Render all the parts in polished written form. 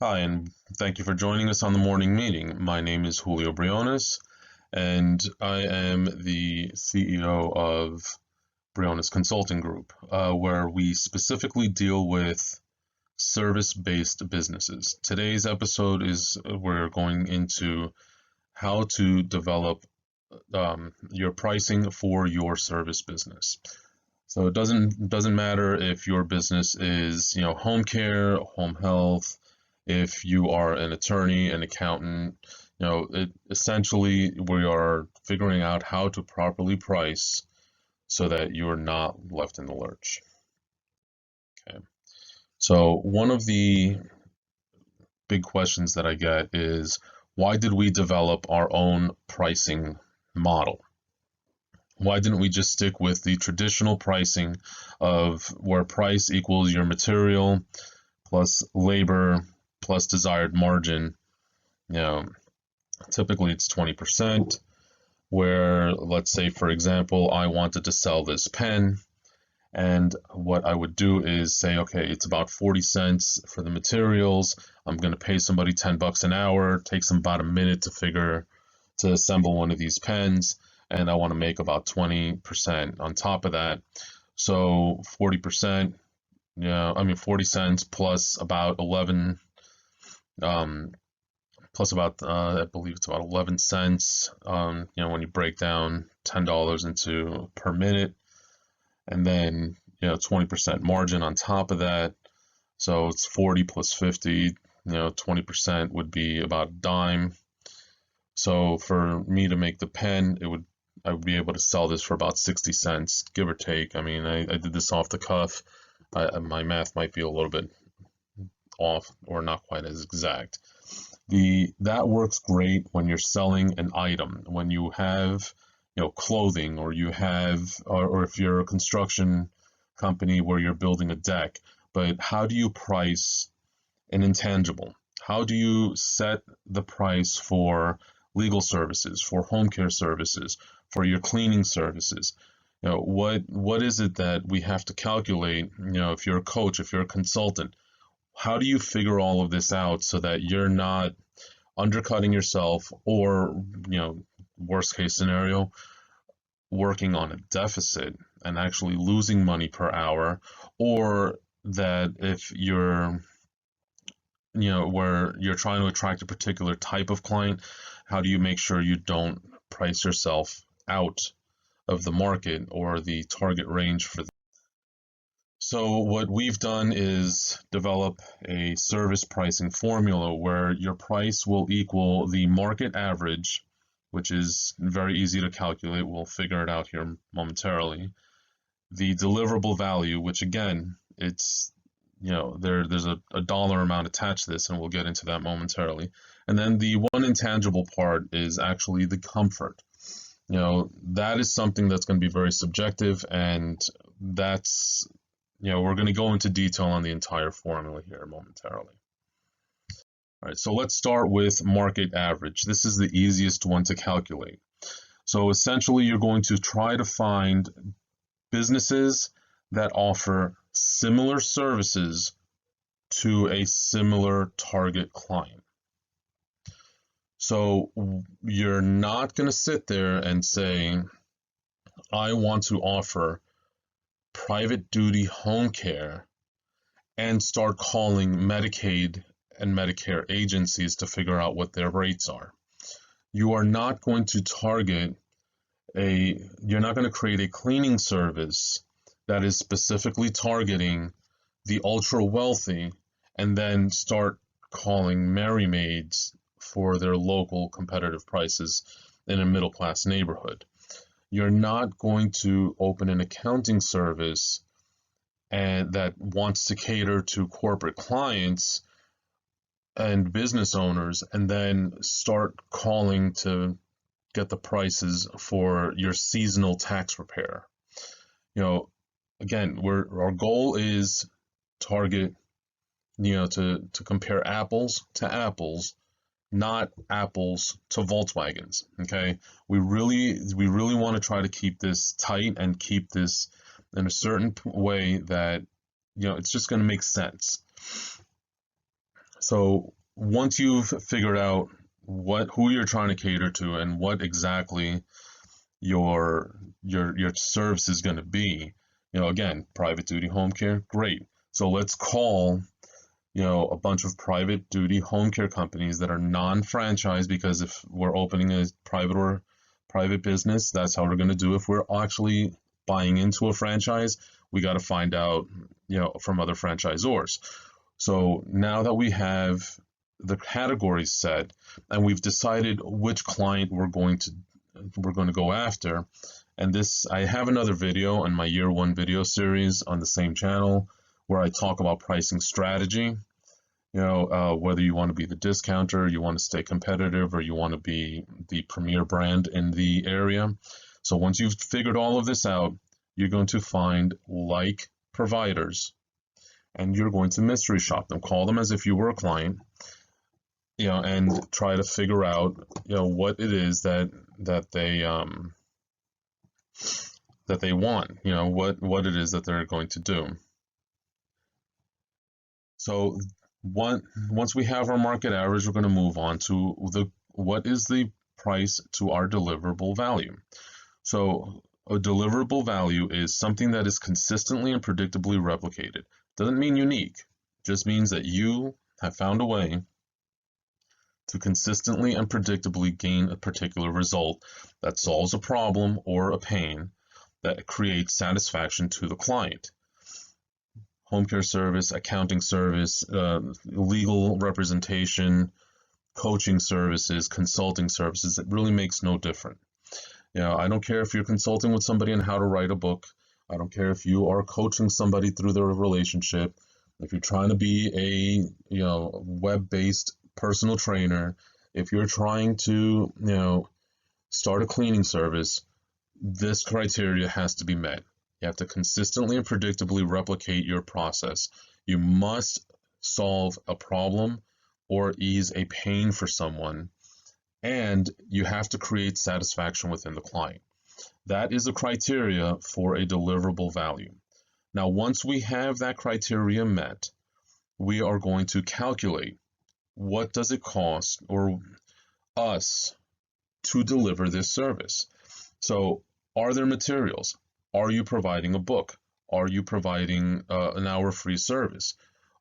Hi, and thank you for joining us on the morning meeting. My name is Julio Briones, and I am the CEO of Briones Consulting Group, where we specifically deal with service-based businesses. Today's episode is we're going into how to develop your pricing for your service business. So it doesn't matter if your business is, home care, home health, if you are an attorney, an accountant, essentially we are figuring out how to properly price so that you're not left in the lurch. Okay. So one of the big questions that I get is, why did we develop our own pricing model? Why didn't we just stick with the traditional pricing of where price equals your material plus labor plus desired margin? You know, typically it's 20%, where let's say, for example, I wanted to sell this pen, and what I would do is say, okay, it's about 40 cents for the materials. I'm going to pay somebody 10 bucks an hour. It takes them about a minute to assemble one of these pens, and I want to make about 20% on top of that. So 40%, 40 cents plus about 11, plus about, I believe it's about 11 cents, when you break down $10 into per minute, and then, 20% margin on top of that. So it's 40 plus 50, 20% would be about a dime. So for me to make the pen, I would be able to sell this for about 60 cents, give or take. I mean, I did this off the cuff. My math might be a little bit off or not quite as exact. That works great when you're selling an item, when you have, clothing, or you have, or if you're a construction company where you're building a deck. But how do you price an intangible? How do you set the price for legal services, for home care services, for your cleaning services? What is it that we have to calculate? If you're a coach, if you're a consultant, how do you figure all of this out so that you're not undercutting yourself, or, worst case scenario, working on a deficit and actually losing money per hour? Or that if you're, where you're trying to attract a particular type of client, how do you make sure you don't price yourself out of the market or the target range for them? So what we've done is develop a service pricing formula where your price will equal the market average, which is very easy to calculate. We'll figure it out here momentarily. The deliverable value, which again, it's, there's a dollar amount attached to this, and we'll get into that momentarily. And then the one intangible part is actually the comfort. That is something that's going to be very subjective, and that's, we're going to go into detail on the entire formula here momentarily. All right, so let's start with market average. This is the easiest one to calculate. So essentially, you're going to try to find businesses that offer similar services to a similar target client. So you're not going to sit there and say, I want to offer private duty home care and start calling Medicaid and Medicare agencies to figure out what their rates are. You are not going to you're not going to create a cleaning service that is specifically targeting the ultra wealthy and then start calling Merry Maids for their local competitive prices in a middle class neighborhood. You're not going to open an accounting service and that wants to cater to corporate clients and business owners and then start calling to get the prices for your seasonal tax repair. Again, our goal is target, to compare apples to apples, not apples to Volkswagens. Okay, we really want to try to keep this tight and keep this in a certain way that, it's just going to make sense. So once you've figured out who you're trying to cater to and what exactly your service is going to be, again, private duty home care, great. So let's call, a bunch of private duty home care companies that are non-franchised, because if we're opening a private business, that's how we're going to do. If we're actually buying into a franchise, we got to find out, from other franchisors. So now that we have the categories set and we've decided which client we're going to go after, and this, I have another video on my year one video series on the same channel where I talk about pricing strategy. Whether you want to be the discounter, you want to stay competitive, or you want to be the premier brand in the area. So once you've figured all of this out, you're going to find like providers and you're going to mystery shop them, call them as if you were a client, and try to figure out, what it is that they want, what it is that they're going to do. So once we have our market average, we're going to move on to what is the price to our deliverable value. So a deliverable value is something that is consistently and predictably replicated. Doesn't mean unique, just means that you have found a way to consistently and predictably gain a particular result that solves a problem or a pain that creates satisfaction to the client. Home care service, accounting service, legal representation, coaching services, consulting services, it really makes no difference. I don't care if you're consulting with somebody on how to write a book. I don't care if you are coaching somebody through their relationship. If you're trying to be a web-based personal trainer, if you're trying to start a cleaning service, this criteria has to be met. You have to consistently and predictably replicate your process. You must solve a problem or ease a pain for someone, and you have to create satisfaction within the client. That is a criteria for a deliverable value. Now, once we have that criteria met, we are going to calculate what does it cost or us to deliver this service. So, are there materials? Are you providing a book? Are you providing an hour free service?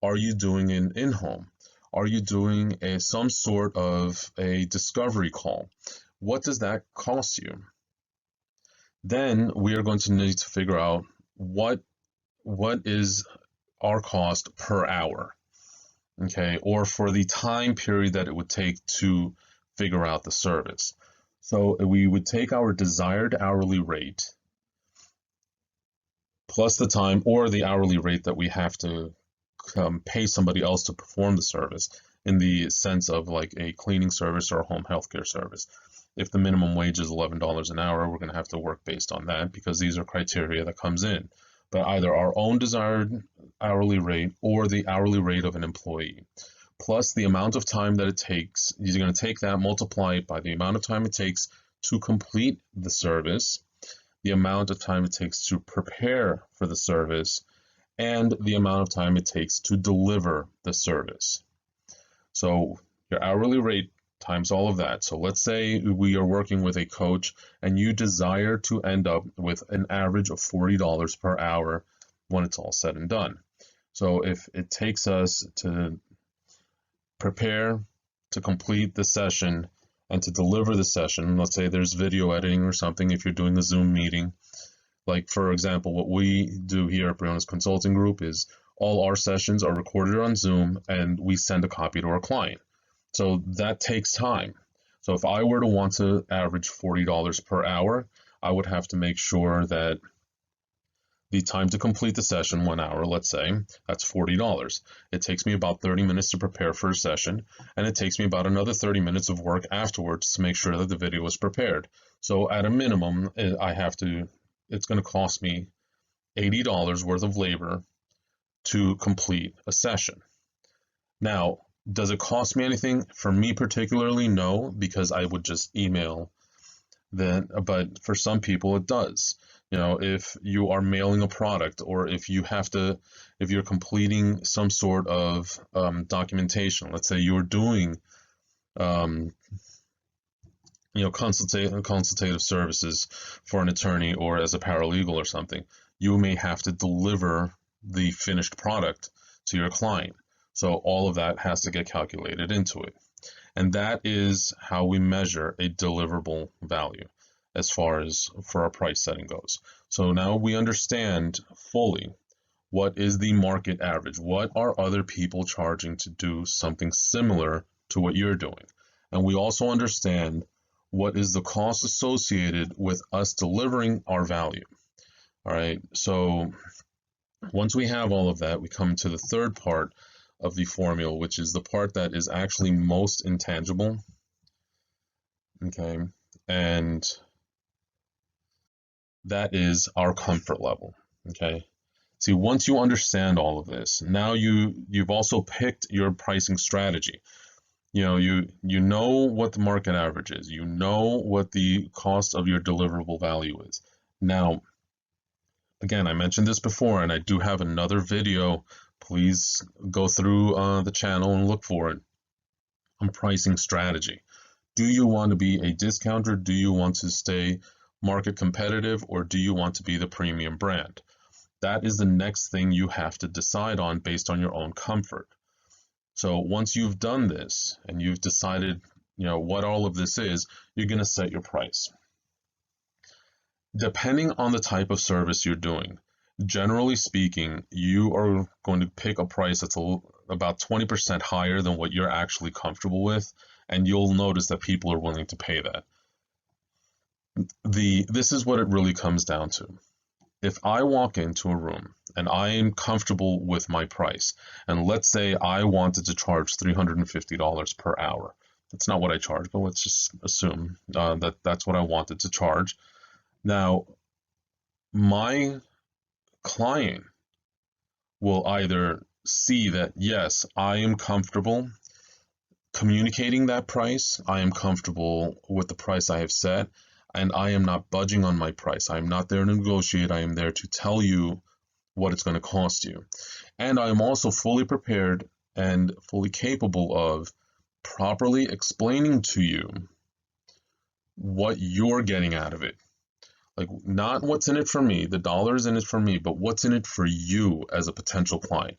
Are you doing an in-home? Are you doing some sort of a discovery call? What does that cost you? Then we are going to need to figure out what is our cost per hour, okay, or for the time period that it would take to figure out the service. So we would take our desired hourly rate plus the time or the hourly rate that we have to pay somebody else to perform the service, in the sense of like a cleaning service or a home healthcare service. If the minimum wage is $11 an hour, we're going to have to work based on that, because these are criteria that comes in. But either our own desired hourly rate or the hourly rate of an employee, plus the amount of time that it takes. You're going to take that, multiply it by the amount of time it takes to complete the service, the amount of time it takes to prepare for the service, and the amount of time it takes to deliver the service. So your hourly rate times all of that. So let's say we are working with a coach and you desire to end up with an average of $40 per hour when it's all said and done. So if it takes us to prepare, to complete the session, and to deliver the session, let's say there's video editing or something if you're doing a Zoom meeting. Like, for example, what we do here at Briones Consulting Group is all our sessions are recorded on Zoom and we send a copy to our client. So that takes time. So if I were to want to average $40 per hour, I would have to make sure that the time to complete the session, 1 hour, let's say, that's $40. It takes me about 30 minutes to prepare for a session, and it takes me about another 30 minutes of work afterwards to make sure that the video is prepared. So at a minimum, it's going to cost me $80 worth of labor to complete a session. Now, does it cost me anything? For me particularly, no, because I would just email then, but for some people it does. If you are mailing a product, or if you're completing some sort of documentation. Let's say you're doing um, consultative services for an attorney or as a paralegal or something. You may have to deliver the finished product to your client. So all of that has to get calculated into it. And that is how we measure a deliverable value as far as for our price setting goes. So now we understand fully what is the market average. What are other people charging to do something similar to what you're doing? And we also understand what is the cost associated with us delivering our value. All right, so once we have all of that, we come to the third part of the formula, which is the part that is actually most intangible. Okay, and that is our comfort level. Okay, see, once you understand all of this, now you've also picked your pricing strategy. You know what the market average is. You know what the cost of your deliverable value is. Now, again, I mentioned this before, and I do have another video. Please go through the channel and look for it on pricing strategy. Do you want to be a discounter? Do you want to stay market competitive, or do you want to be the premium brand? That is the next thing you have to decide on based on your own comfort. So once you've done this and you've decided, what all of this is, you're going to set your price. Depending on the type of service you're doing, generally speaking, you are going to pick a price that's about 20% higher than what you're actually comfortable with, and you'll notice that people are willing to pay that. This is what it really comes down to. If I walk into a room and I am comfortable with my price, and let's say I wanted to charge $350 per hour. That's not what I charge, but let's just assume that that's what I wanted to charge. Now, my client will either see that, yes, I am comfortable communicating that price, I am comfortable with the price I have set, and I am not budging on my price. I am not there to negotiate. I am there to tell you what it's going to cost you. And I am also fully prepared and fully capable of properly explaining to you what you're getting out of it. Like, not what's in it for me, the dollar's in it for me, but what's in it for you as a potential client.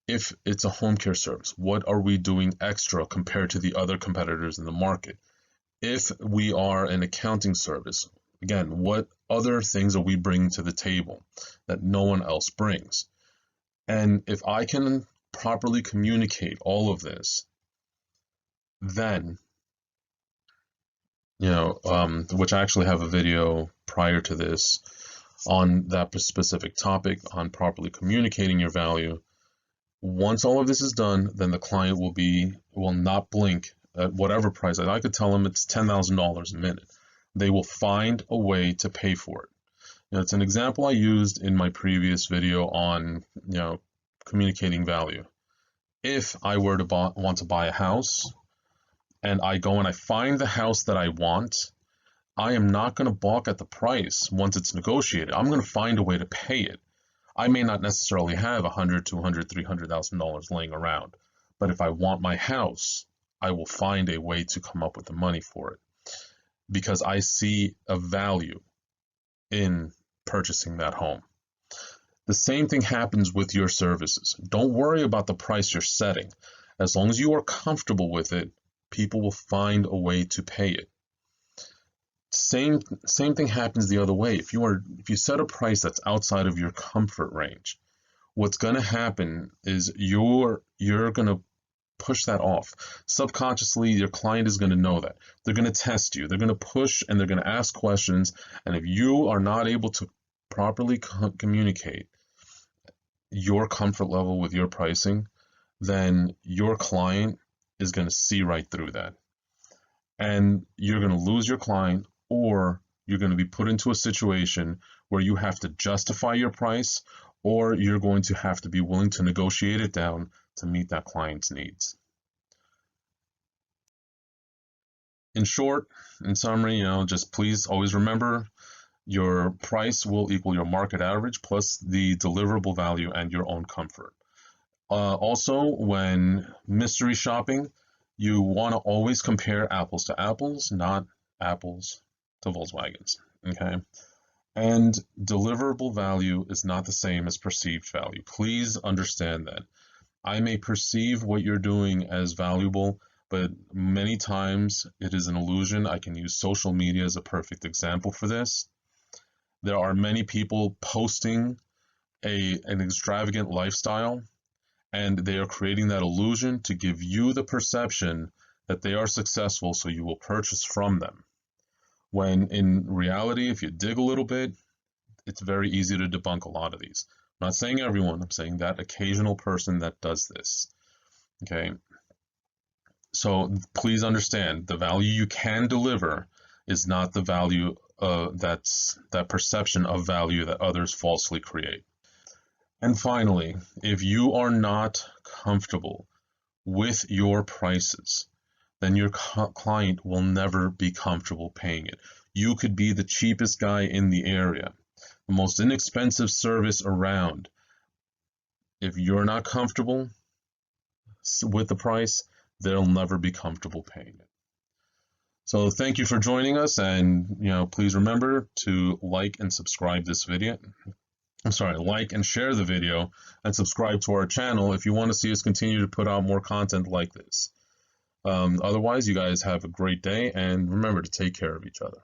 If it's a home care service, what are we doing extra compared to the other competitors in the market? If we are an accounting service, again, what other things are we bringing to the table that no one else brings? And if I can properly communicate all of this, then, which I actually have a video prior to this on that specific topic, on properly communicating your value. Once all of this is done, then the client will not blink at whatever price. I could tell them it's $10,000 a minute. They will find a way to pay for it. It's an example I used in my previous video on, communicating value. If I were to want to buy a house, and I go and I find the house that I want, I am not going to balk at the price once it's negotiated. I'm going to find a way to pay it. I may not necessarily have $100,000, $200,000, $300,000 laying around, but if I want my house, I will find a way to come up with the money for it, because I see a value in purchasing that home. The same thing happens with your services. Don't worry about the price you're setting. As long as you are comfortable with it, people will find a way to pay it. Same thing happens the other way. If you set a price that's outside of your comfort range, what's going to happen is you're going to push that off. Subconsciously, your client is going to know that. They're going to test you. They're going to push and they're going to ask questions. And if you are not able to properly communicate your comfort level with your pricing, then your client is going to see right through that. And you're going to lose your client, or you're going to be put into a situation where you have to justify your price, or you're going to have to be willing to negotiate it down to meet that client's needs. In short, in summary, just please always remember your price will equal your market average plus the deliverable value and your own comfort. Also, when mystery shopping, you want to always compare apples to apples, not apples to Volkswagens. Okay. And deliverable value is not the same as perceived value. Please understand that. I may perceive what you're doing as valuable, but many times it is an illusion. I can use social media as a perfect example for this. There are many people posting an extravagant lifestyle, and they are creating that illusion to give you the perception that they are successful, so you will purchase from them. When in reality, if you dig a little bit, it's very easy to debunk a lot of these. I'm not saying everyone, I'm saying that occasional person that does this. Okay. So please understand, the value you can deliver is not the value that perception of value that others falsely create. And finally, if you are not comfortable with your prices, then your client will never be comfortable paying it. You could be the cheapest guy in the area, the most inexpensive service around. If you're not comfortable with the price, they'll never be comfortable paying it. So thank you for joining us, and please remember to like and subscribe this video. Like and share the video and subscribe to our channel if you want to see us continue to put out more content like this. Otherwise, you guys have a great day, and remember to take care of each other.